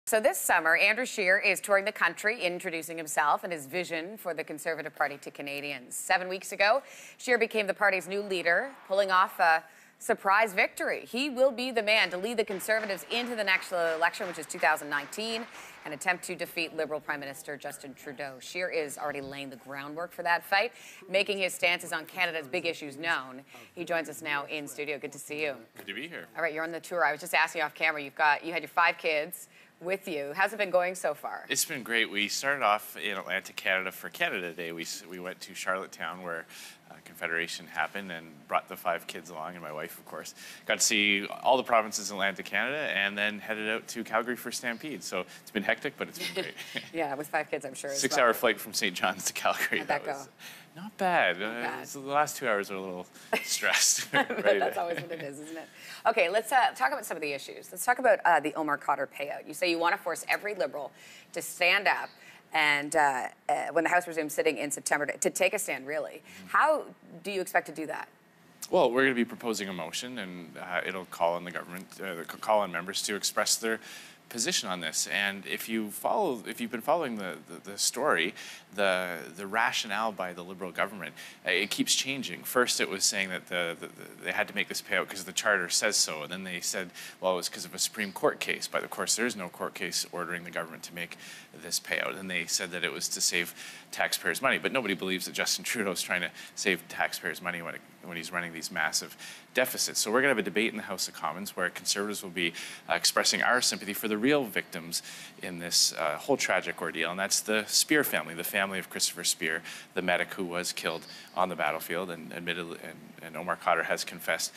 So this summer, Andrew Scheer is touring the country, introducing himself and his vision for the Conservative Party to Canadians. 7 weeks ago, Scheer became the party's new leader, pulling off a surprise victory. He will be the man to lead the Conservatives into the next election, which is 2019, and attempt to defeat Liberal Prime Minister Justin Trudeau. Scheer is already laying the groundwork for that fight, making his stances on Canada's big issues known. He joins us now in studio. Good to see you. Good to be here. All right, you're on the tour. I was just asking you off camera. You had your 5 kids with you. How's it been going so far? It's been great. We started off in Atlantic Canada for Canada Day. We went to Charlottetown where Confederation happened and brought the 5 kids along, and my wife, of course. Got to see all the provinces in Atlantic Canada and then headed out to Calgary for Stampede. So it's been hectic, but it's been great. Yeah, with 5 kids, I'm sure. 6-hour flight from St. John's to Calgary. How'd that go? Not bad. Not bad. The last 2 hours are a little stressed. That's always what it is, isn't it? Okay, let's talk about some of the issues. Let's talk about the Omar Khadr payout. You say you want to force every Liberal to stand up and when the House resumes sitting in September to take a stand, really. How do you expect to do that? Well, we're going to be proposing a motion, and it'll call on the government, call on members to express their position on this. And if you've been following the story, the rationale by the Liberal government, it keeps changing. First, it was saying that they had to make this payout because the Charter says so, and then they said, well, it was because of a Supreme Court case. But of course, there is no court case ordering the government to make this payout, and they said that it was to save taxpayers' money. But nobody believes that Justin Trudeau is trying to save taxpayers' money when he's running these massive deficits. So we're going to have a debate in the House of Commons where Conservatives will be expressing our sympathy for the real victims in this whole tragic ordeal, and that's the Scheer family, the family of Christopher Scheer, the medic who was killed on the battlefield, and admittedly, and Omar Khadr has confessed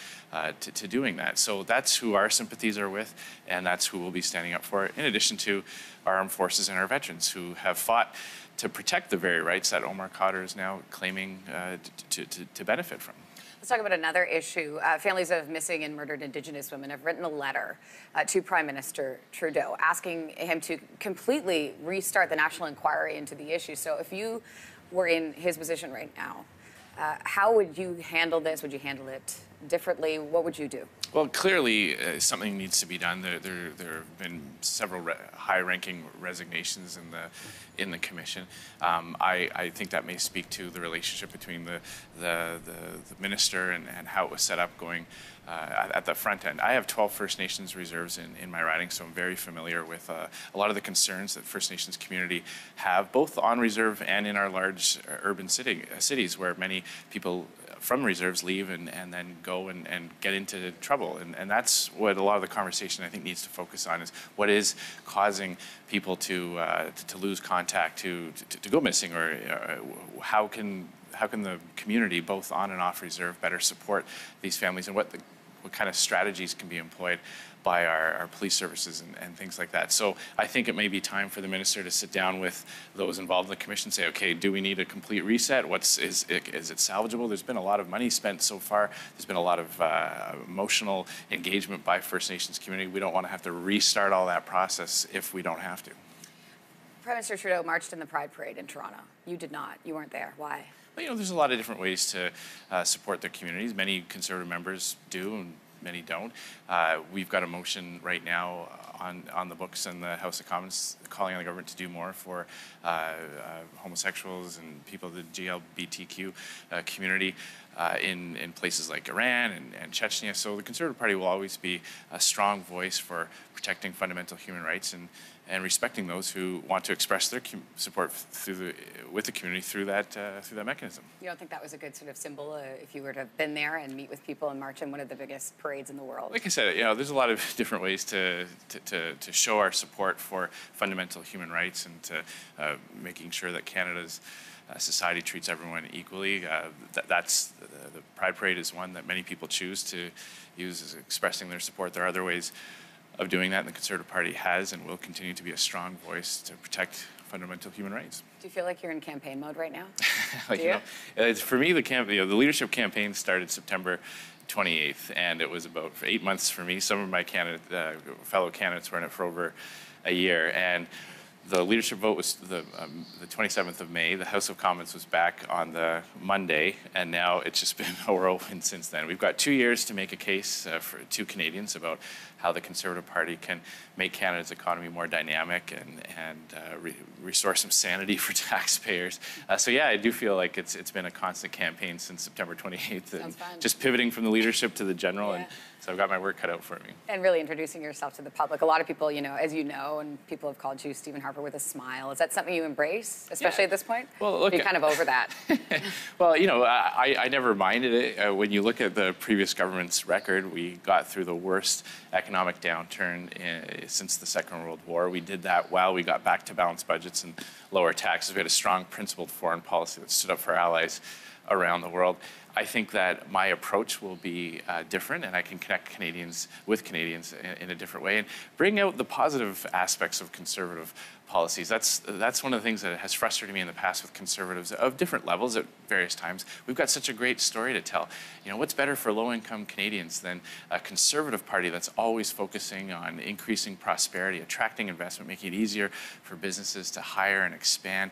to doing that. So that's who our sympathies are with, and that's who we'll be standing up for, in addition to our armed forces and our veterans who have fought to protect the very rights that Omar Khadr is now claiming to benefit from. Let's talk about another issue. Families of missing and murdered Indigenous women have written a letter to Prime Minister Trudeau asking him to completely restart the national inquiry into the issue. So if you were in his position right now, how would you handle this? Would you handle it differently? What would you do? Well, clearly something needs to be done. There have been several high-ranking resignations in the commission. I think that may speak to the relationship between the minister and how it was set up going at the front end. I have 12 First Nations reserves in my riding, so I'm very familiar with a lot of the concerns that First Nations community have, both on reserve and in our large urban cities where many people from reserves leave and then go and get into trouble. And that's what a lot of the conversation I think needs to focus on, is what is causing people to lose contact, to go missing, or how can the community, both on and off reserve, better support these families, and what kind of strategies can be employed by our police services and things like that. So I think it may be time for the minister to sit down with those involved in the commission and say, okay, do we need a complete reset? Is it salvageable? There's been a lot of money spent so far. There's been a lot of emotional engagement by First Nations community. We don't want to have to restart all that process if we don't have to. Prime Minister Trudeau marched in the Pride Parade in Toronto. You did not. You weren't there. Why? Well, there's a lot of different ways to support their communities. Many Conservative members do, and many don't. We've got a motion right now on the books in the House of Commons calling on the government to do more for homosexuals and people of the GLBTQ community in places like Iran and Chechnya. So the Conservative Party will always be a strong voice for protecting fundamental human rights and respecting those who want to express their support with the community through that mechanism. You don't think that was a good sort of symbol if you were to have been there and meet with people and march in one of the biggest parades in the world? Like I said, there's a lot of different ways to show our support for fundamental human rights and to making sure that Canada's society treats everyone equally. The Pride Parade is one that many people choose to use as expressing their support. There are other ways of doing that, and the Conservative Party has and will continue to be a strong voice to protect fundamental human rights. Do you feel like you're in campaign mode right now? For me, the leadership campaign started September 28th, and it was about 8 months for me. Some of my fellow candidates were in it for over a year, and the leadership vote was the 27th of May. The House of Commons was back on the Monday, and now it's just been a whirlwind since then. We've got 2 years to make a case to Canadians about how the Conservative Party can make Canada's economy more dynamic and restore some sanity for taxpayers. So yeah, I do feel like it's been a constant campaign since September 28th, and just pivoting from the leadership to the general. And so I've got my work cut out for me. And really introducing yourself to the public. A lot of people, as you know, and people have called you Stephen Harper with a smile. Is that something you embrace, especially at this point? Well, look, you're kind of over that. Well, I never minded it. When you look at the previous government's record, we got through the worst economic downturn since the Second World War. We did that while we got back to balanced budgets and lower taxes. We had a strong principled foreign policy that stood up for allies around the world. I think that my approach will be different, and I can connect Canadians with Canadians in a different way and bring out the positive aspects of Conservative policies. That's one of the things that has frustrated me in the past with Conservatives of different levels at various times. We've got such a great story to tell. What's better for low-income Canadians than a Conservative Party that's always focusing on increasing prosperity, attracting investment, making it easier for businesses to hire and expand?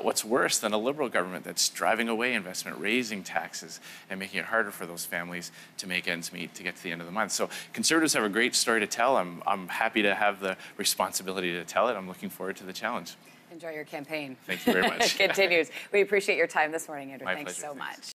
What's worse than a Liberal government that's driving away investment, raising taxes, and making it harder for those families to make ends meet to get to the end of the month? So Conservatives have a great story to tell. I'm happy to have the responsibility to tell it. I'm looking forward to the challenge. Enjoy your campaign. Thank you very much. Continues. We appreciate your time this morning, Andrew. My Thanks pleasure. so much.